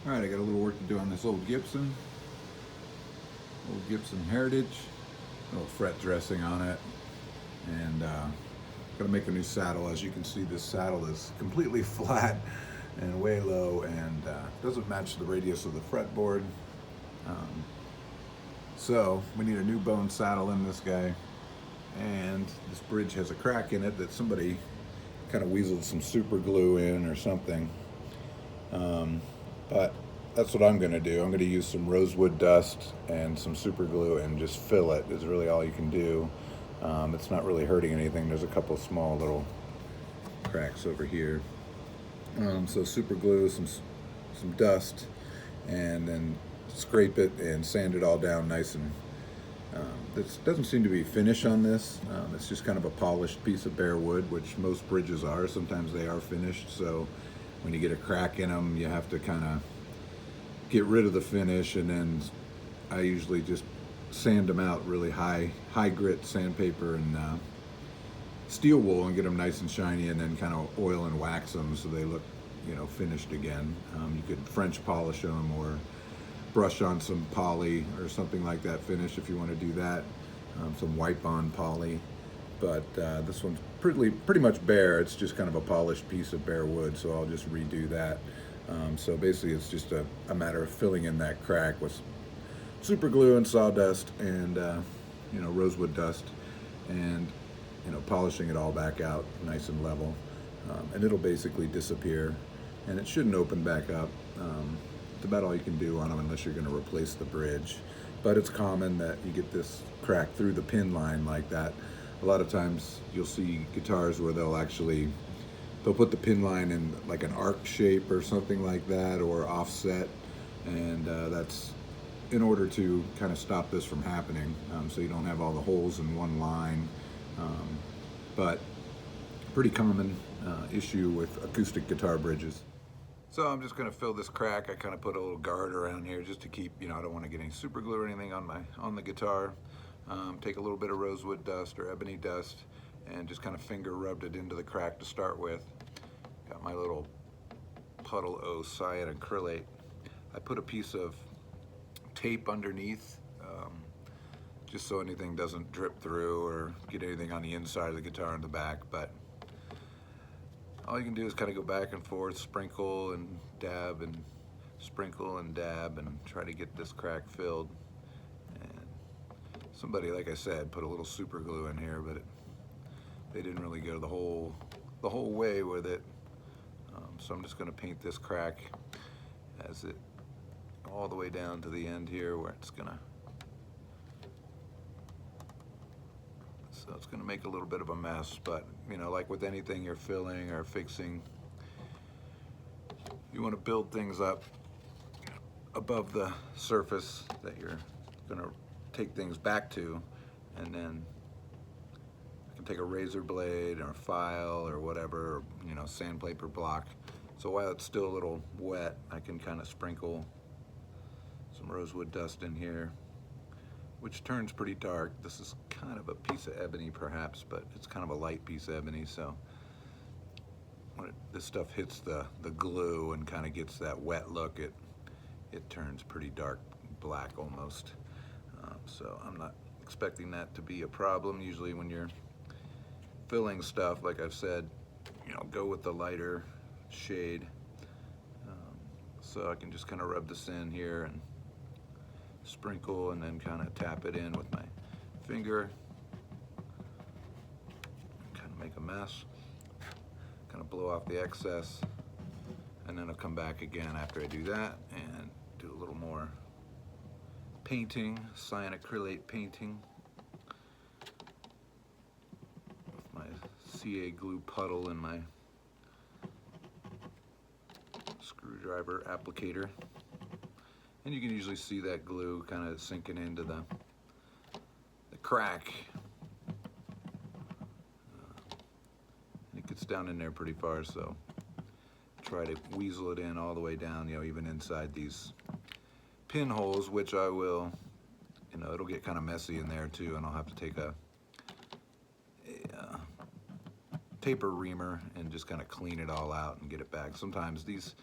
All right, I got a little work to do on this old Gibson Heritage. A little fret dressing on it, and gonna make a new saddle. As you can see, this saddle is completely flat and way low, and doesn't match the radius of the fretboard. Um, so we need a new bone saddle in this guy, and this bridge has a crack in it that somebody kind of weaseled some super glue in or something. But that's what I'm going to do. I'm going to use some rosewood dust and some super glue and just fill it is really all you can do. It's not really hurting anything. There's a couple small little cracks over here. So super glue, some dust, and then scrape it and sand it all down nice and this doesn't seem to be finish on this. It's just kind of a polished piece of bare wood, which most bridges are. Sometimes they are finished, so when you get a crack in them, you have to kind of get rid of the finish, and then I usually just sand them out really high grit sandpaper and steel wool and get them nice and shiny, and then kind of oil and wax them so they look, finished again. You could French polish them or brush on some poly or something like that finish if you want to do that. Some wipe on poly, but this one's pretty much bare. It's just kind of a polished piece of bare wood, so I'll just redo that. So basically it's just a matter of filling in that crack with super glue and sawdust and rosewood dust, and polishing it all back out nice and level, and it'll basically disappear, and it shouldn't open back up. It's about all you can do on them unless you're going to replace the bridge. But it's common that you get this crack through the pin line like that. A lot of times you'll see guitars where they'll put the pin line in like an arc shape or something like that, or offset, and that's in order to kind of stop this from happening, so you don't have all the holes in one line. But pretty common issue with acoustic guitar bridges. So I'm just going to fill this crack. I kind of put a little guard around here just to keep, I don't want to get any super glue or anything on the guitar. Take a little bit of rosewood dust or ebony dust and just kind of finger rubbed it into the crack to start with. Got my little puddle O cyanacrylate. I put a piece of tape underneath, just so anything doesn't drip through or get anything on the inside of the guitar in the back. But all you can do is kind of go back and forth, sprinkle and dab and sprinkle and dab, and try to get this crack filled. And somebody, like I said, put a little super glue in here, but they didn't really go the whole way with it. So I'm just going to paint this crack as it all the way down to the end here, where it's going to. So it's going to make a little bit of a mess, but like with anything you're filling or fixing, you want to build things up above the surface that you're going to take things back to, and then you can take a razor blade or a file or whatever, or, sandpaper block. So while it's still a little wet, I can kind of sprinkle some rosewood dust in here, which turns pretty dark. This is kind of a piece of ebony perhaps, but it's kind of a light piece of ebony, so when this stuff hits the glue and kind of gets that wet look, it turns pretty dark black almost. So I'm not expecting that to be a problem. Usually when you're filling stuff, like I've said, go with the lighter shade. So I can just kind of rub this in here and sprinkle, and then kind of tap it in with my finger, kind of make a mess, kind of blow off the excess, and then I'll come back again after I do that and do a little more painting, cyanacrylate painting with my CA glue puddle and my screwdriver applicator. And you can usually see that glue kind of sinking into the crack. And it gets down in there pretty far, so try to weasel it in all the way down, even inside these pinholes, which I will, it'll get kind of messy in there too, and I'll have to take a taper reamer and just kind of clean it all out and get it back. Sometimes these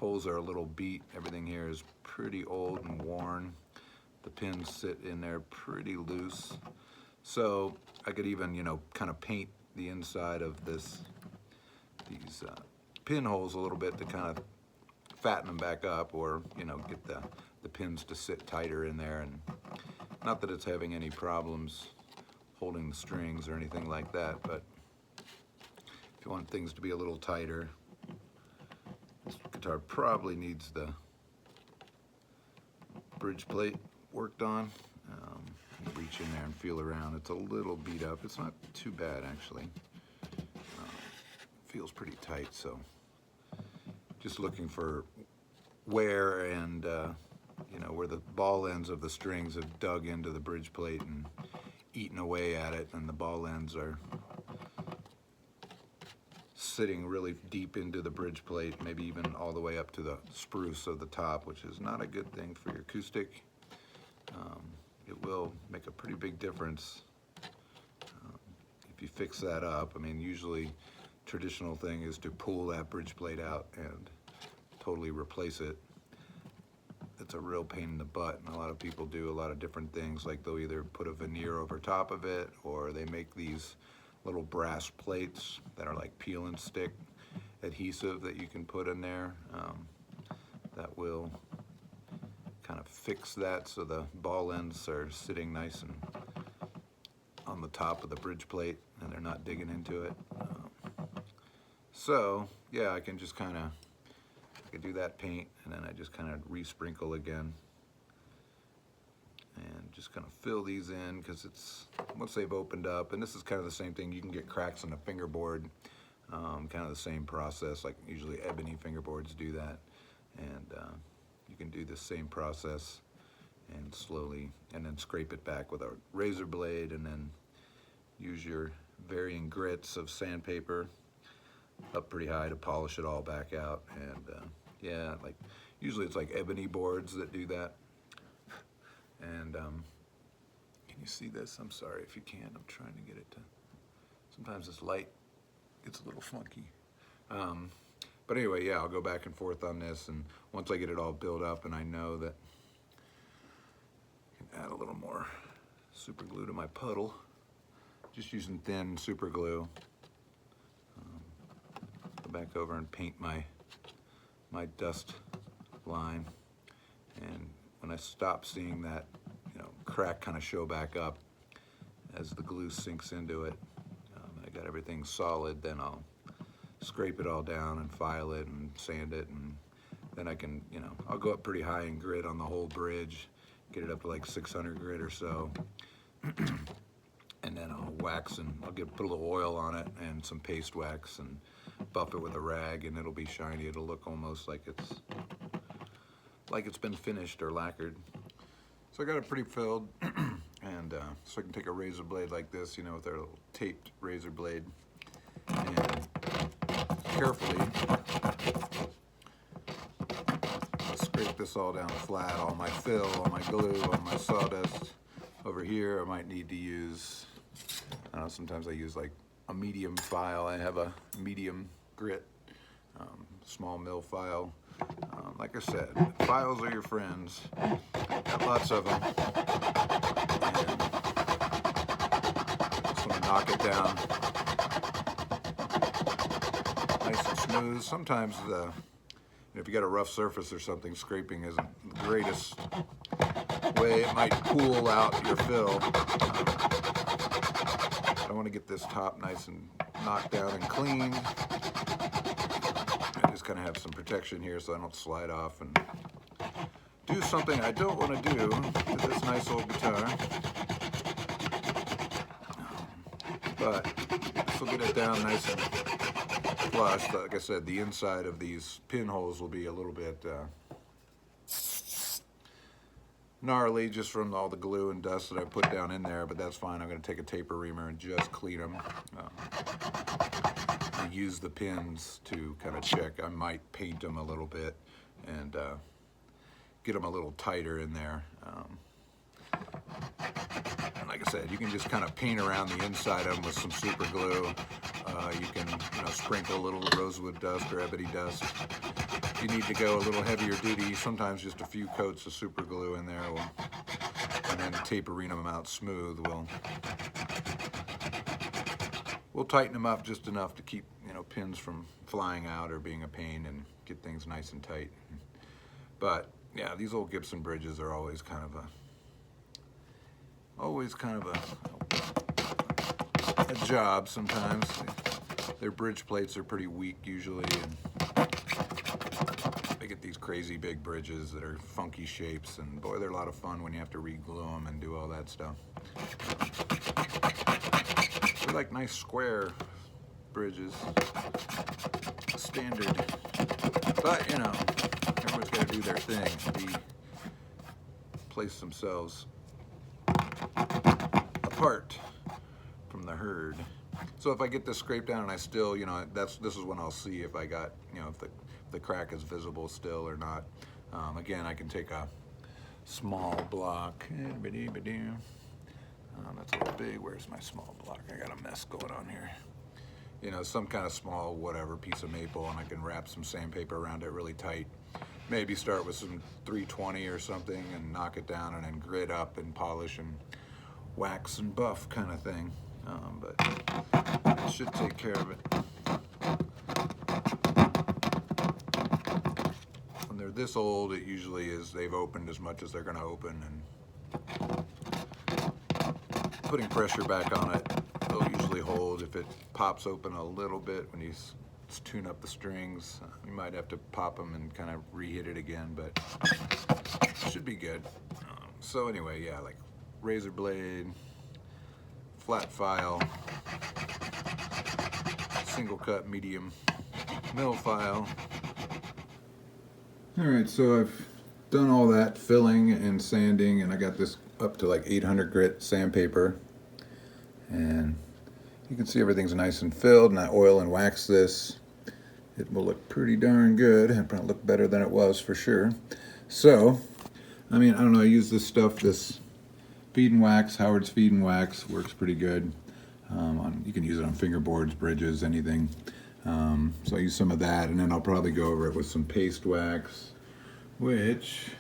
holes are a little beat. Everything here is pretty old and worn. The pins sit in there pretty loose. So I could even, you know, kind of paint the inside of these pinholes a little bit to kind of fatten them back up, or, you know, get the pins to sit tighter in there. And not that it's having any problems holding the strings or anything like that, but if you want things to be a little tighter, this guitar probably needs the bridge plate worked on. Reach in there and feel around. It's a little beat up. It's not too bad, actually. Feels pretty tight, so just looking for wear and you know, where the ball ends of the strings have dug into the bridge plate and eaten away at it, and the ball ends are sitting really deep into the bridge plate, maybe even all the way up to the spruce of the top, which is not a good thing for your acoustic. It will make a pretty big difference if you fix that up. I mean, usually traditional thing is to pull that bridge plate out and totally replace it. It's a real pain in the butt, and a lot of people do a lot of different things, like they'll either put a veneer over top of it, or they make these little brass plates that are like peel and stick adhesive that you can put in there. That will kind of fix that so the ball ends are sitting nice and on the top of the bridge plate and they're not digging into it. So yeah, I can just kind of, I can do that paint, and then I just kind of resprinkle again and just kind of fill these in, because it's, once they've opened up, and this is kind of the same thing, you can get cracks in the fingerboard, kind of the same process, like usually ebony fingerboards do that, and you can do the same process and slowly, and then scrape it back with a razor blade, and then use your varying grits of sandpaper up pretty high to polish it all back out. And yeah, like usually it's like ebony boards that do that. And can you see this? I'm sorry if you can't. I'm trying to get it to, sometimes this light gets a little funky. But anyway, yeah, I'll go back and forth on this, and once I get it all built up and I know that I can add a little more super glue to my puddle, just using thin super glue. Go back over and paint my dust line, and when I stop seeing that, you know, crack kind of show back up as the glue sinks into it, I got everything solid, then I'll scrape it all down and file it and sand it, and then I can, you know, I'll go up pretty high in grit on the whole bridge, get it up to like 600 grit or so, and then I'll wax, and I'll put a little oil on it and some paste wax and buff it with a rag, and it'll be shiny. It'll look almost like it's been finished or lacquered. So I got it pretty filled, and so I can take a razor blade like this, you know, with our little taped razor blade, and carefully scrape this all down flat, all my fill, all my glue, all my sawdust. Over here I might need to use, I don't know, sometimes I use like a medium file. I have a medium grit, small mill file. Like I said, files are your friends. Got lots of them. And just want to knock it down nice and smooth. Sometimes if you got a rough surface or something, scraping isn't the greatest way. It might cool out your fill. I want to get this top nice and knocked down and clean. I just kind of have some protection here so I don't slide off and do something I don't want to do to this nice old guitar. But this will get it down nice and flush. Like I said, the inside of these pinholes will be a little bit gnarly just from all the glue and dust that I put down in there, but that's fine. I'm going to take a taper reamer and just clean them. I use the pins to kind of check. I might paint them a little bit and get them a little tighter in there. And like I said, you can just kind of paint around the inside of them with some super glue. You can, you know, sprinkle a little rosewood dust or ebony dust you need to go a little heavier duty, sometimes just a few coats of super glue in there and then tapering them out smooth we'll tighten them up just enough to keep, you know, pins from flying out or being a pain and get things nice and tight. But yeah, these old Gibson bridges are always kind of a job sometimes. Their bridge plates are pretty weak usually, and they get these crazy big bridges that are funky shapes, and boy, they're a lot of fun when you have to re-glue them and do all that stuff. They're like nice square bridges, standard, but you know, everyone's got to do their thing, place themselves apart from the herd. So if I get this scraped down and I still, you know, this is when I'll see if I got, you know, if the crack is visible still or not. Again, I can take a small block. That's a little big. Where's my small block? I got a mess going on here. You know, some kind of small whatever piece of maple, and I can wrap some sandpaper around it really tight. Maybe start with some 320 or something and knock it down, and then grit up and polish and wax and buff kind of thing. But it should take care of it. When they're this old, it usually is they've opened as much as they're going to open, and putting pressure back on it, they'll usually hold. If it pops open a little bit when you tune up the strings, you might have to pop them and kind of re-hit it again, but it should be good. So anyway, yeah, like razor blade, flat file, single cut medium mill file. All right, so I've done all that filling and sanding, and I got this up to like 800 grit sandpaper, and you can see everything's nice and filled, and I oil and wax this. It will look pretty darn good. It'll probably look better than it was for sure. So, I mean, I don't know, I use this stuff, this Feed and Wax, Howard's Feed and Wax, works pretty good. You can use it on fingerboards, bridges, anything. So I use some of that, and then I'll probably go over it with some paste wax, which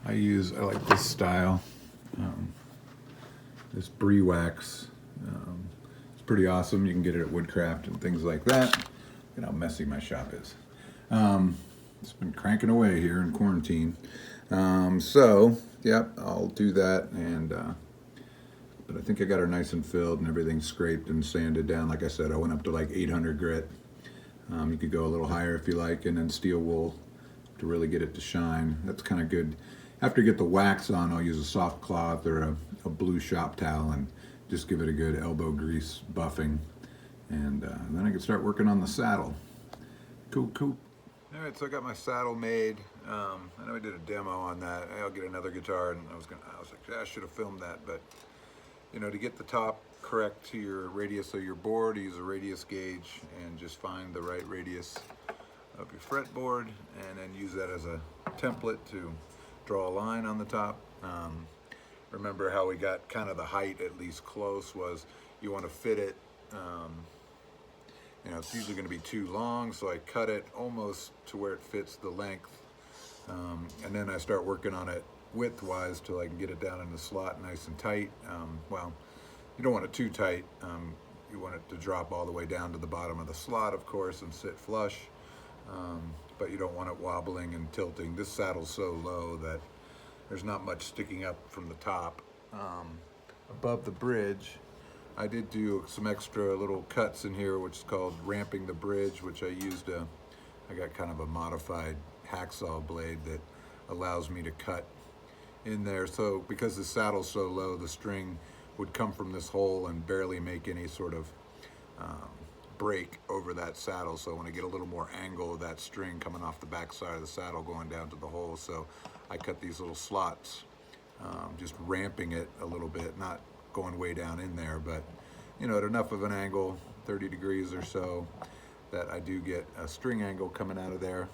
I like this style, this brie wax. It's pretty awesome. You can get it at Woodcraft and things like that. Look at how messy my shop is. It's been cranking away here in quarantine. So, yep, I'll do that, and but I think I got her nice and filled and everything scraped and sanded down. Like I said, I went up to like 800 grit. You could go a little higher if you like, and then steel wool to really get it to shine. That's kind of good. After you get the wax on, I'll use a soft cloth or a blue shop towel and just give it a good elbow grease buffing. And then I can start working on the saddle. Cool. All right, so I got my saddle made. I know I did a demo on that. I'll get another guitar, and I was like, yeah, I should have filmed that. But you know, to get the top correct to your radius of your board, use a radius gauge and just find the right radius of your fretboard, and then use that as a template to draw a line on the top. Remember how we got kind of the height at least close was you want to fit it. You know, it's usually going to be too long, so I cut it almost to where it fits the length, and then I start working on it width-wise till I can get it down in the slot nice and tight. Well, you don't want it too tight. You want it to drop all the way down to the bottom of the slot, of course, and sit flush, but you don't want it wobbling and tilting. This saddle's so low that there's not much sticking up from the top. Above the bridge, I did do some extra little cuts in here, which is called ramping the bridge, which I used I got kind of a modified hacksaw blade that allows me to cut in there. So because the saddle's so low, the string would come from this hole and barely make any sort of break over that saddle. So when I get a little more angle of that string coming off the back side of the saddle going down to the hole, so I cut these little slots, just ramping it a little bit, not going way down in there, but you know, at enough of an angle, 30 degrees or so, that I do get a string angle coming out of there.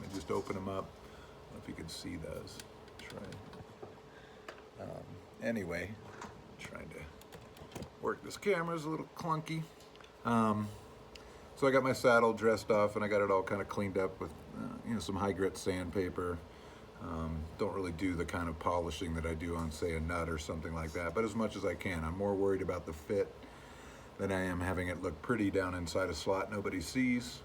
And just open them up. I don't know if you can see those. Try. Anyway, trying to work this camera is a little clunky. So I got my saddle dressed off, and I got it all kind of cleaned up with some high grit sandpaper. Don't really do the kind of polishing that I do on, say, a nut or something like that, but as much as I can. I'm more worried about the fit than I am having it look pretty down inside a slot nobody sees.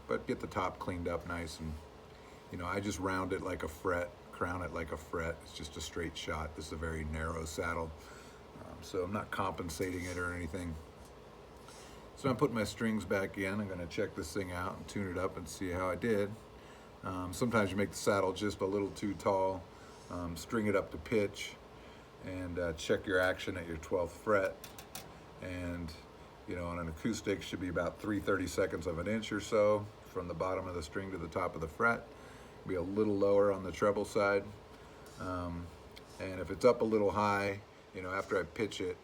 But get the top cleaned up nice, and I just round it like a fret, crown it like a fret. It's just a straight shot. This is a very narrow saddle, so I'm not compensating it or anything. So I'm putting my strings back in. I'm going to check this thing out and tune it up and see how I did. Sometimes you make the saddle just a little too tall. String it up to pitch, and check your action at your 12th fret. And on an acoustic, should be about 3/32 of an inch or so from the bottom of the string to the top of the fret. Be a little lower on the treble side. And if it's up a little high, after I pitch it,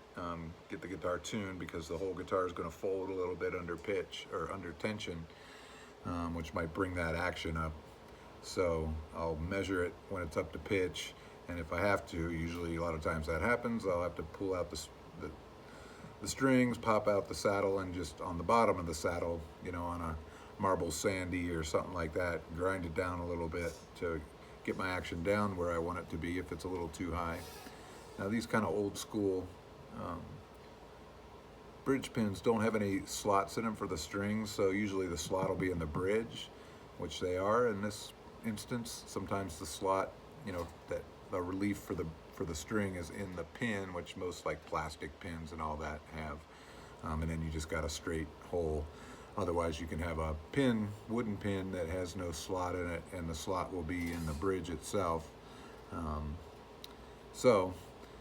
get the guitar tuned, because the whole guitar is going to fold a little bit under pitch or under tension, which might bring that action up. So I'll measure it when it's up to pitch, and if I have to, usually a lot of times that happens, I'll have to pull out the strings, pop out the saddle, and just on the bottom of the saddle, on a marble sandy or something like that, grind it down a little bit to get my action down where I want it to be if it's a little too high. Now these kind of old school bridge pins don't have any slots in them for the strings, so usually the slot will be in the bridge, which they are in this instance. Sometimes the slot, that the relief for the string is in the pin, which most like plastic pins and all that have, and then you just got a straight hole. Otherwise you can have a wooden pin that has no slot in it, and the slot will be in the bridge itself. So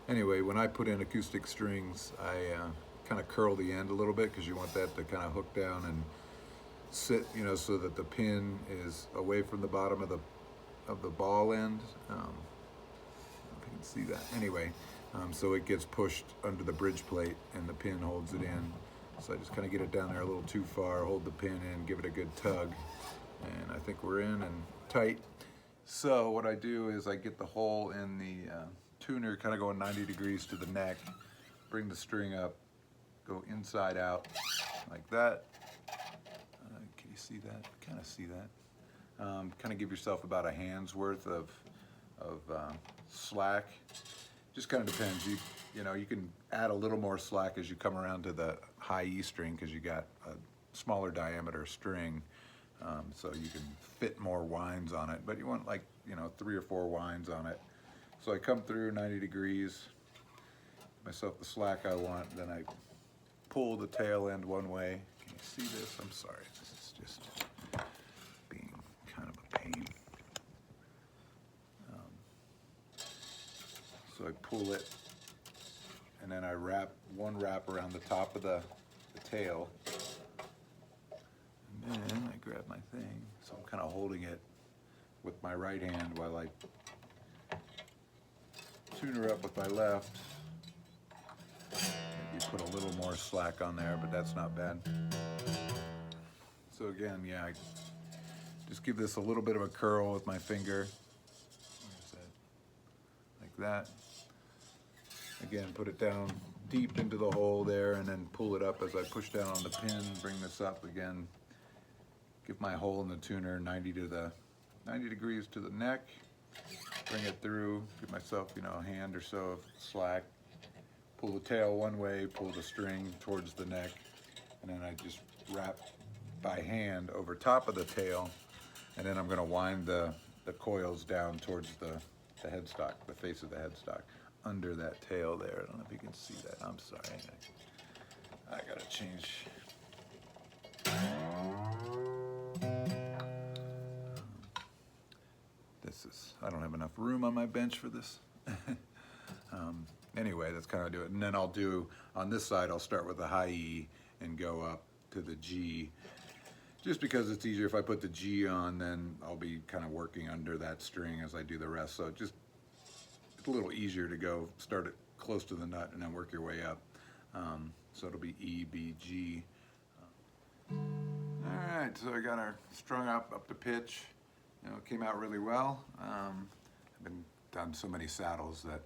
anyway, when I put in acoustic strings, I kind of curl the end a little bit, because you want that to kind of hook down and sit, so that the pin is away from the bottom of the ball end. I don't know if you can see that. Anyway, so it gets pushed under the bridge plate and the pin holds it in. So I just kind of get it down there a little too far, hold the pin in, give it a good tug, and I think we're in and tight. So what I do is I get the hole in the tuner kind of going 90 degrees to the neck, bring the string up, go inside out like that. Can you see that? Kind of see that. Kind of give yourself about a hand's worth of slack. Just kind of depends. You can add a little more slack as you come around to the high E string, because you got a smaller diameter string, so you can fit more winds on it. But you want like 3 or 4 winds on it. So I come through 90 degrees, myself the slack I want, then I pull the tail end one way. Can you see this? I'm sorry, this is just being kind of a pain. So I pull it, and then I wrap one wrap around the top of the tail, and then I grab my thing. So I'm kind of holding it with my right hand while I tune her up with my left. Maybe put a little more slack on there, but that's not bad. So again, yeah, I just give this a little bit of a curl with my finger. Like that. Again, put it down deep into the hole there, and then pull it up as I push down on the pin, bring this up again. Give my hole in the tuner 90 degrees to the neck. Bring it through, give myself, a hand or so of slack. Pull the tail one way, pull the string towards the neck, and then I just wrap by hand over top of the tail, and then I'm going to wind the coils down towards the headstock, the face of the headstock, under that tail there. I don't know if you can see that. I'm sorry. I gotta change. I don't have enough room on my bench for this. Anyway, that's kind of do it. And then I'll do, on this side, I'll start with the high E and go up to the G. Just because it's easier if I put the G on, then I'll be kind of working under that string as I do the rest. So it's a little easier to go start it close to the nut and then work your way up. So it'll be E, B, G. All right, so I got her strung up to pitch. It came out really well. I've done so many saddles that,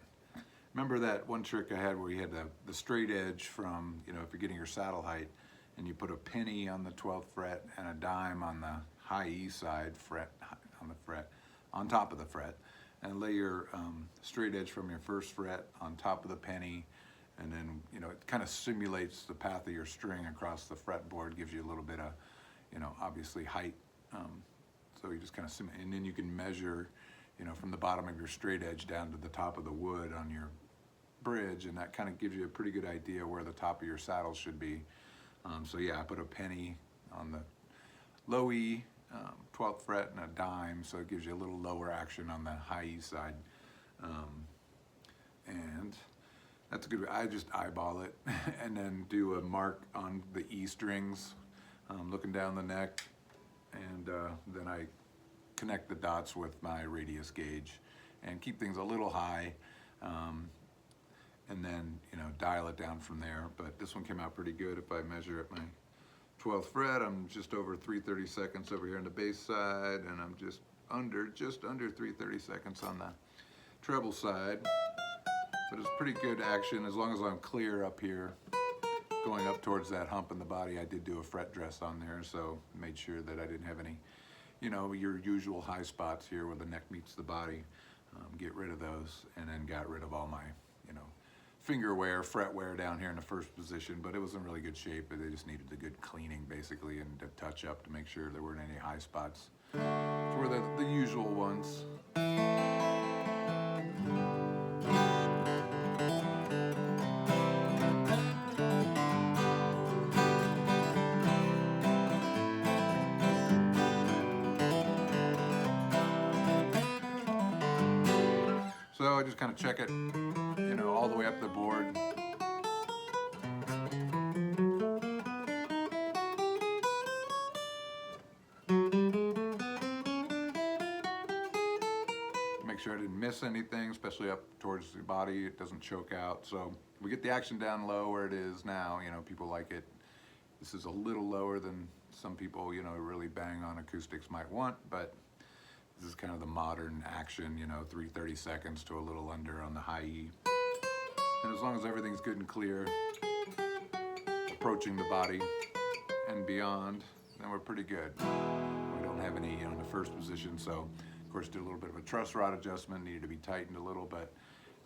remember that one trick I had where you had the straight edge from, if you're getting your saddle height, and you put a penny on the 12th fret and a dime on the high E side fret, on the fret, on top of the fret, and lay your straight edge from your first fret on top of the penny, and then, you know, it kind of simulates the path of your string across the fretboard, gives you a little bit of, you know, obviously height. So you just kind of simulate, and then you can measure, you know, from the bottom of your straight edge down to the top of the wood on your bridge, and that kind of gives you a pretty good idea where the top of your saddle should be. So yeah, I put a penny on the low E, 12th fret, and a dime, so it gives you a little lower action on the high E side. And that's a good way. I just eyeball it and then do a mark on the E strings, looking down the neck, and then I connect the dots with my radius gauge and keep things a little high, and then, you know, dial it down from there. But this one came out pretty good. If I measure at my 12th fret, I'm just over 3/32 over here on the bass side, and I'm just under 3/32 on the treble side. But it's pretty good action as long as I'm clear up here, going up towards that hump in the body. I did do a fret dress on there, so made sure that I didn't have any, you know, your usual high spots here where the neck meets the body. Get rid of those, and then got rid of all my, you know, finger wear, fret wear down here in the first position, but it was in really good shape. But they just needed a good cleaning basically, and a touch up to make sure there weren't any high spots. So were the usual ones. So I just kind of check it, you know, all the way up the board. Make sure I didn't miss anything, especially up towards the body. It doesn't choke out. So we get the action down low where it is now. You know, people like it. This is a little lower than some people, you know, really bang on acoustics might want, but this is kind of the modern action, you know, 3/32 to a little under on the high E. And as long as everything's good and clear, approaching the body and beyond, then we're pretty good. We don't have any, you know, in the first position, so of course did a little bit of a truss rod adjustment, needed to be tightened a little, but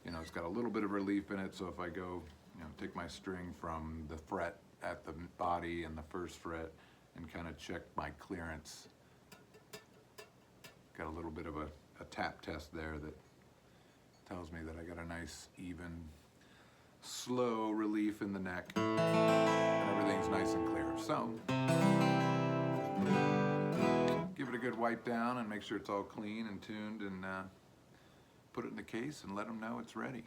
you know, it's got a little bit of relief in it, so if I go, you know, take my string from the fret at the body and the first fret and kind of check my clearance, got a little bit of a tap test there that tells me that I got a nice, even, slow relief in the neck, and everything's nice and clear. So, give it a good wipe down and make sure it's all clean and tuned, and put it in the case and let them know it's ready.